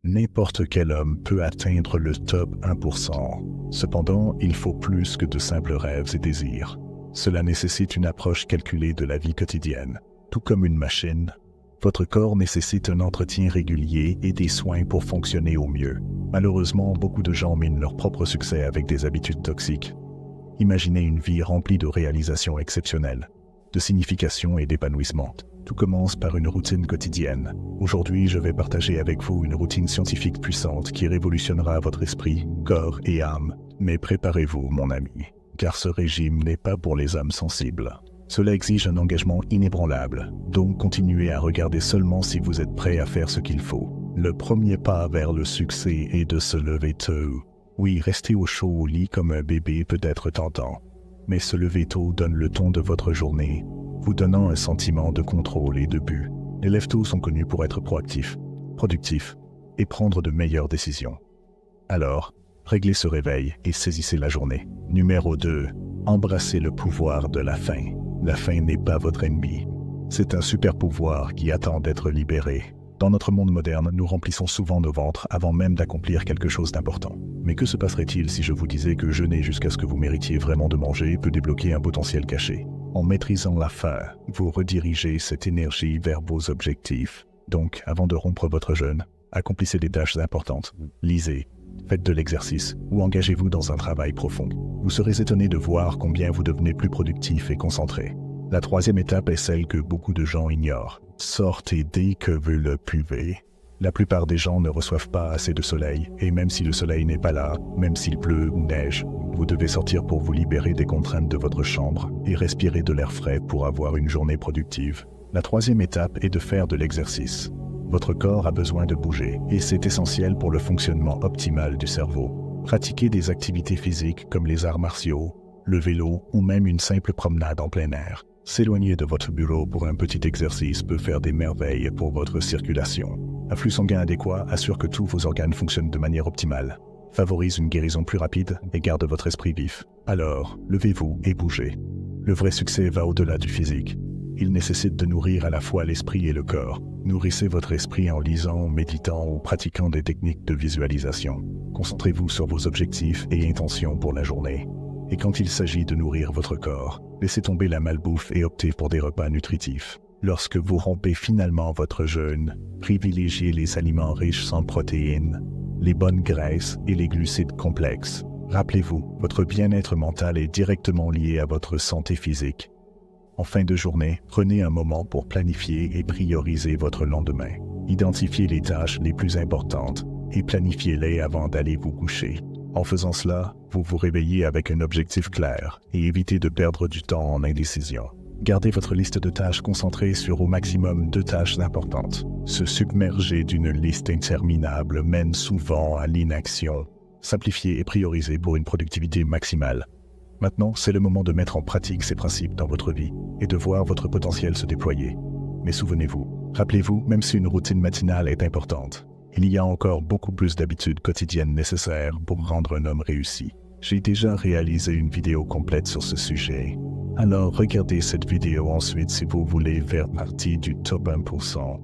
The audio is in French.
N'importe quel homme peut atteindre le top 1%. Cependant, il faut plus que de simples rêves et désirs. Cela nécessite une approche calculée de la vie quotidienne. Tout comme une machine, votre corps nécessite un entretien régulier et des soins pour fonctionner au mieux. Malheureusement, beaucoup de gens minent leur propre succès avec des habitudes toxiques. Imaginez une vie remplie de réalisations exceptionnelles, de signification et d'épanouissement. Tout commence par une routine quotidienne. Aujourd'hui, je vais partager avec vous une routine scientifique puissante qui révolutionnera votre esprit, corps et âme. Mais préparez-vous, mon ami, car ce régime n'est pas pour les âmes sensibles. Cela exige un engagement inébranlable, donc continuez à regarder seulement si vous êtes prêt à faire ce qu'il faut. Le premier pas vers le succès est de se lever tôt. Oui, rester au chaud au lit comme un bébé peut être tentant, mais se lever tôt donne le ton de votre journée, vous donnant un sentiment de contrôle et de but. Les lève-tôt sont connus pour être proactifs, productifs et prendre de meilleures décisions. Alors, réglez ce réveil et saisissez la journée. Numéro 2. Embrassez le pouvoir de la faim. La faim n'est pas votre ennemi. C'est un super pouvoir qui attend d'être libéré. Dans notre monde moderne, nous remplissons souvent nos ventres avant même d'accomplir quelque chose d'important. Mais que se passerait-il si je vous disais que jeûner jusqu'à ce que vous méritiez vraiment de manger peut débloquer un potentiel caché? En maîtrisant la faim, vous redirigez cette énergie vers vos objectifs. Donc, avant de rompre votre jeûne, accomplissez des tâches importantes. Lisez, faites de l'exercice ou engagez-vous dans un travail profond. Vous serez étonné de voir combien vous devenez plus productif et concentré. La troisième étape est celle que beaucoup de gens ignorent. Sortez dès que vous le pouvez. La plupart des gens ne reçoivent pas assez de soleil, et même si le soleil n'est pas là, même s'il pleut ou neige, vous devez sortir pour vous libérer des contraintes de votre chambre et respirer de l'air frais pour avoir une journée productive. La troisième étape est de faire de l'exercice. Votre corps a besoin de bouger, et c'est essentiel pour le fonctionnement optimal du cerveau. Pratiquez des activités physiques comme les arts martiaux, le vélo ou même une simple promenade en plein air. S'éloigner de votre bureau pour un petit exercice peut faire des merveilles pour votre circulation. Un flux sanguin adéquat assure que tous vos organes fonctionnent de manière optimale, favorise une guérison plus rapide et garde votre esprit vif. Alors, levez-vous et bougez. Le vrai succès va au-delà du physique. Il nécessite de nourrir à la fois l'esprit et le corps. Nourrissez votre esprit en lisant, méditant ou pratiquant des techniques de visualisation. Concentrez-vous sur vos objectifs et intentions pour la journée. Et quand il s'agit de nourrir votre corps, laissez tomber la malbouffe et optez pour des repas nutritifs. Lorsque vous rompez finalement votre jeûne, privilégiez les aliments riches en protéines, les bonnes graisses et les glucides complexes. Rappelez-vous, votre bien-être mental est directement lié à votre santé physique. En fin de journée, prenez un moment pour planifier et prioriser votre lendemain. Identifiez les tâches les plus importantes et planifiez-les avant d'aller vous coucher. En faisant cela, vous vous réveillez avec un objectif clair et évitez de perdre du temps en indécision. Gardez votre liste de tâches concentrée sur au maximum 2 tâches importantes. Se submerger d'une liste interminable mène souvent à l'inaction. Simplifiez et priorisez pour une productivité maximale. Maintenant, c'est le moment de mettre en pratique ces principes dans votre vie et de voir votre potentiel se déployer. Mais souvenez-vous, rappelez-vous, même si une routine matinale est importante, il y a encore beaucoup plus d'habitudes quotidiennes nécessaires pour rendre un homme réussi. J'ai déjà réalisé une vidéo complète sur ce sujet. Alors regardez cette vidéo ensuite si vous voulez faire partie du top 1%.